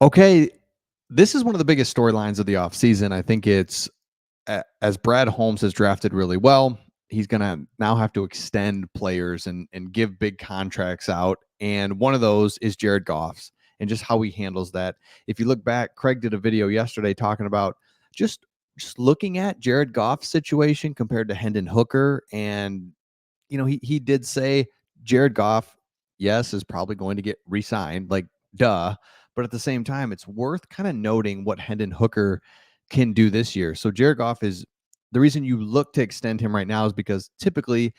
Okay, this is one of the biggest storylines of the offseason. I think it's as Brad Holmes has drafted really well, he's going to now have to extend players and give big contracts out. And one of those is Jared Goff's and just how he handles that. If you look back, Craig did a video yesterday talking about just just looking at Jared Goff's situation compared to Hendon Hooker. And he did say Jared Goff, yes, is probably going to get re-signed, like duh. But at the same time, it's worth kind of noting what Hendon Hooker can do this year. So Jared Goff is the reason you look to extend him right now is because typically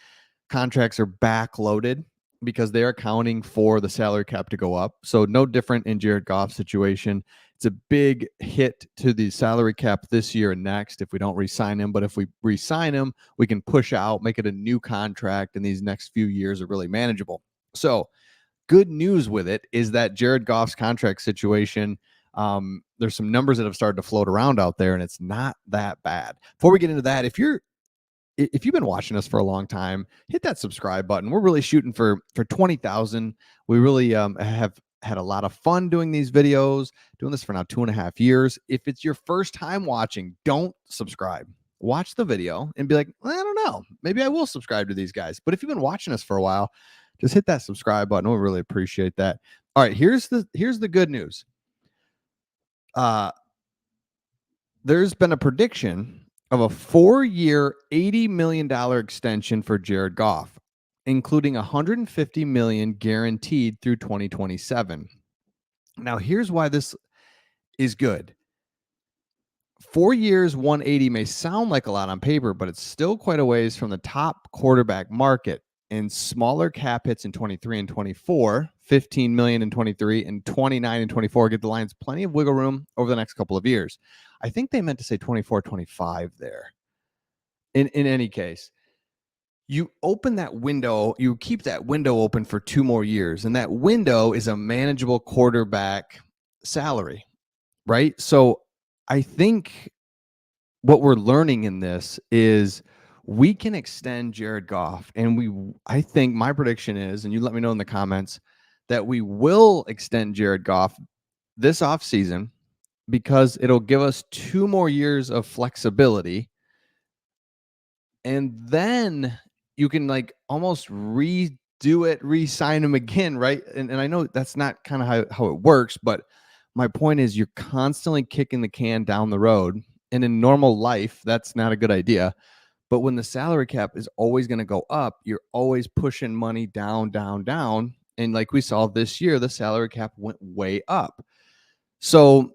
contracts are backloaded because they're accounting for the salary cap to go up. So no different in Jared Goff's situation. It's a big hit to the salary cap this year and next if we don't re-sign him. But if we re-sign him, we can push out, make it a new contract, and these next few years are really manageable. So good news with it is that Jared Goff's contract situation, there's some numbers that have started to float around out there, and it's not that bad. Before we get into that, if you've been watching us for a long time, hit that subscribe button. We're really shooting for 20,000. We really have had a lot of fun doing these videos, doing this for now 2.5 years. If it's your first time watching, don't subscribe. Watch the video and be like, I don't know, maybe I will subscribe to these guys. But if you've been watching us for a while, just hit that subscribe button. We really appreciate that. All right, here's the good news. There's been a prediction of a 4-year, $80 million extension for Jared Goff, including $150 million guaranteed through 2027. Now, here's why this is good. 4 years, 180 may sound like a lot on paper, but it's still quite a ways from the top quarterback market. And smaller cap hits in 23 and 24, 15 million in 23 and 29 and 24 give the Lions plenty of wiggle room over the next couple of years. I think they meant to say 24, 25 there. In any case, you open that window, you keep that window open for 2 more years, and that window is a manageable quarterback salary, right? So I think what we're learning in this is we can extend Jared Goff, and I think my prediction is, and you let me know in the comments, that we will extend Jared Goff this offseason because it'll give us 2 more years of flexibility. And then you can like almost redo it, re-sign him again, right? And I know that's not kind of how it works, but my point is you're constantly kicking the can down the road. And in normal life, that's not a good idea. But when the salary cap is always going to go up, you're always pushing money down, down, down. And like we saw this year, the salary cap went way up. So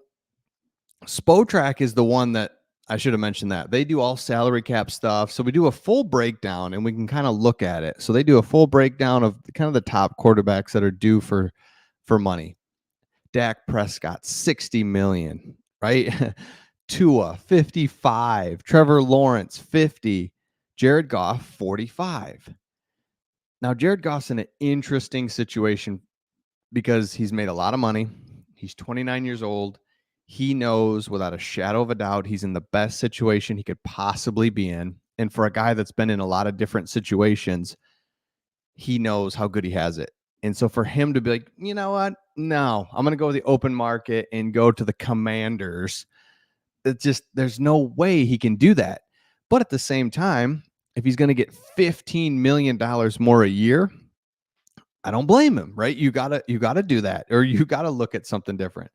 Spotrac is the one that I should have mentioned that. They do all salary cap stuff. So we do a full breakdown and we can kind of look at it. So they do a full breakdown of kind of the top quarterbacks that are due for money. Dak Prescott, 60 million, right? Tua, 55. Trevor Lawrence, 50. Jared Goff, 45. Now, Jared Goff's in an interesting situation because he's made a lot of money. He's 29 years old. He knows without a shadow of a doubt he's in the best situation he could possibly be in. And for a guy that's been in a lot of different situations, he knows how good he has it. And so for him to be like, you know what? No, I'm going to go to the open market and go to the Commanders. It's just, there's no way he can do that. But at the same time, if he's going to get $15 million more a year, I don't blame him, right? You gotta do that, or you gotta look at something different.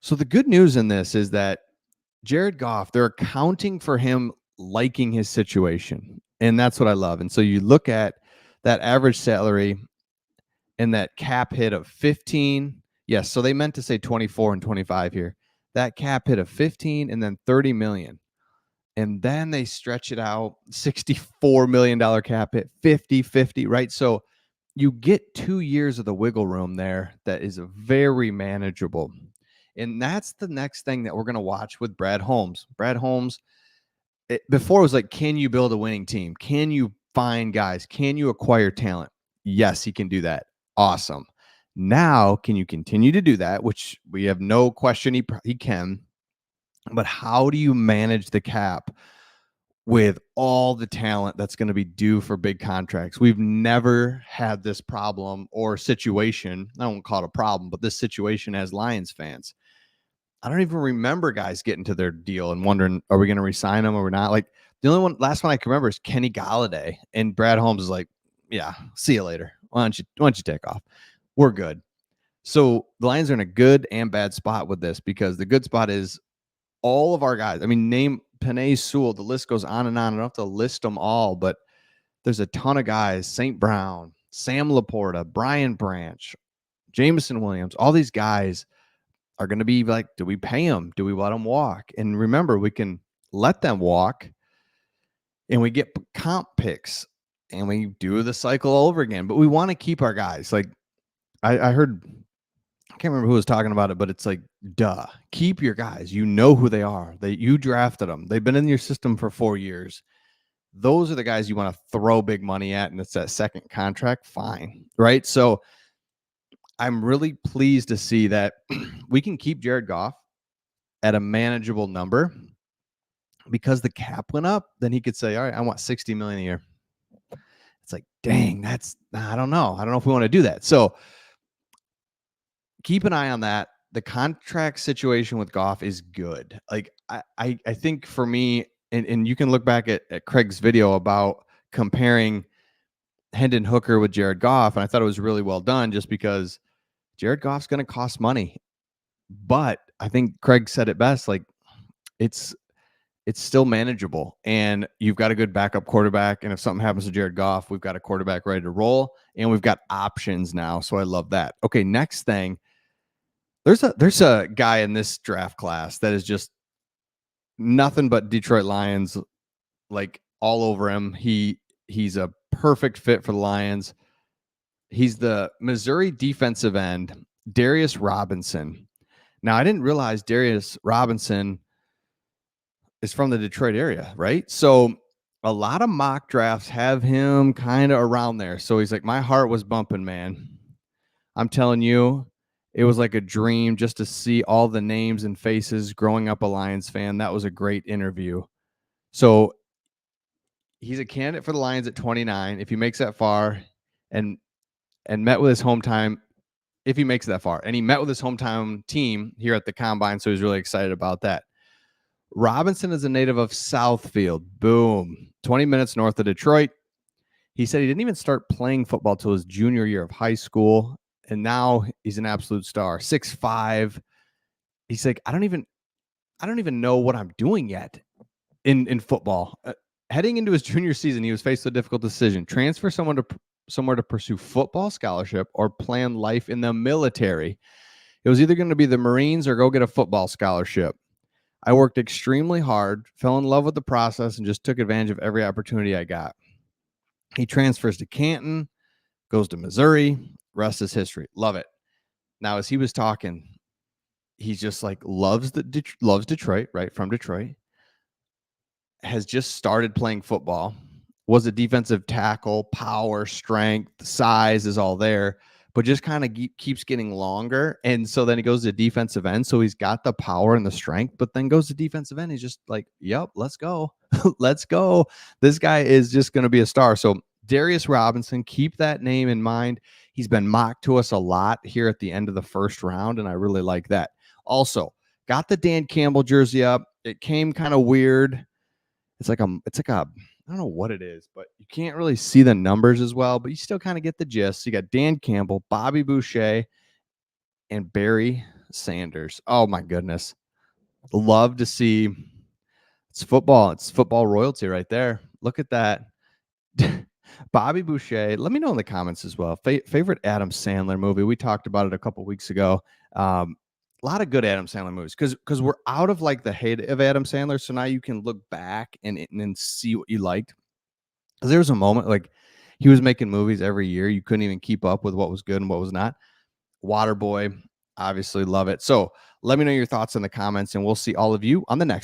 So the good news in this is that Jared Goff, they're accounting for him liking his situation. And that's what I love. And so you look at that average salary and that cap hit of 15. Yes, so they meant to say 24 and 25 here. That cap hit of 15 and then 30 million. And then they stretch it out, $64 million cap hit, 50, right? So you get 2 years of the wiggle room there that is very manageable. And that's the next thing that we're going to watch with Brad Holmes. Brad Holmes, before it was like, can you build a winning team? Can you find guys? Can you acquire talent? Yes, he can do that. Awesome. Now, can you continue to do that? Which we have no question he can. But how do you manage the cap with all the talent that's going to be due for big contracts. We've never had this problem or situation. I don't call it a problem, but this situation as Lions fans. I don't even remember guys getting to their deal and wondering, are we going to resign them or we're not? Like the only last one I can remember is Kenny Galladay, and Brad Holmes is like, yeah, see you later. Why don't you take off? We're good. So the Lions are in a good and bad spot with this, because the good spot is all of our guys. I mean, name Penei Sewell. The list goes on and on. I don't have to list them all, but there's a ton of guys. St. Brown, Sam Laporta, Brian Branch, Jameson Williams. All these guys are going to be like, do we pay them? Do we let them walk? And remember, we can let them walk and we get comp picks and we do the cycle all over again. But we want to keep our guys. Like I heard, I can't remember who was talking about it, but it's like, duh, keep your guys. You know who they are. You drafted them. They've been in your system for 4 years. Those are the guys you want to throw big money at, and it's that second contract. Fine, right? So I'm really pleased to see that we can keep Jared Goff at a manageable number, because the cap went up. Then he could say, all right, I want 60 million a year. It's like, dang, I don't know if we want to do that. So keep an eye on that. The contract situation with Goff is good. Like I think for me, and you can look back at Craig's video about comparing Hendon Hooker with Jared Goff, and I thought it was really well done, just because Jared Goff's going to cost money. But I think Craig said it best, like it's still manageable, and you've got a good backup quarterback. And if something happens to Jared Goff, we've got a quarterback ready to roll, and we've got options now. So I love that. Okay, next thing. There's a guy in this draft class that is just nothing but Detroit Lions, like all over him. He's a perfect fit for the Lions. He's the Missouri defensive end, Darius Robinson. Now, I didn't realize Darius Robinson is from the Detroit area, right? So a lot of mock drafts have him kind of around there. So he's like, my heart was bumping, man. I'm telling you, it was like a dream just to see all the names and faces growing up a Lions fan. That was a great interview. So he's a candidate for the Lions at 29. If he makes that far, and met with his hometown, if he makes that far, and he met with his hometown team here at the combine. So he's really excited about that. Robinson is a native of Southfield. Boom. 20 minutes north of Detroit. He said he didn't even start playing football till his junior year of high school, and now he's an absolute star. 6'5". He's like, I don't even know what I'm doing yet in football. Heading into his junior season, he was faced with a difficult decision: transfer somewhere to pursue football scholarship or plan life in the military. It was either going to be the Marines or go get a football scholarship. I worked extremely hard, fell in love with the process, and just took advantage of every opportunity I got. He transfers to Canton, goes to Missouri. Rest is history. Love it. Now, as he was talking, he's just like loves Detroit, right? From Detroit. Has just started playing football. Was a defensive tackle, power, strength, size is all there, but just kind of keeps getting longer. And so then he goes to defensive end. So he's got the power and the strength, but then goes to defensive end. He's just like, yep, let's go. Let's go. This guy is just going to be a star. So Darius Robinson, keep that name in mind. He's been mocked to us a lot here at the end of the first round, and I really like that. Also, got the Dan Campbell jersey up. It came kind of weird. It's like a I don't know what it is, but you can't really see the numbers as well, but you still kind of get the gist. You got Dan Campbell, Bobby Boucher, and Barry Sanders. Oh my goodness. Love to see. It's football. It's football royalty right there. Look at that. Bobby Boucher. Let me know in the comments as well. Favorite Adam Sandler movie. We talked about it a couple weeks ago. A lot of good Adam Sandler movies, because we're out of like the hate of Adam Sandler. So now you can look back and see what you liked. Because there was a moment like he was making movies every year. You couldn't even keep up with what was good and what was not. Waterboy, obviously love it. So let me know your thoughts in the comments, and we'll see all of you on the next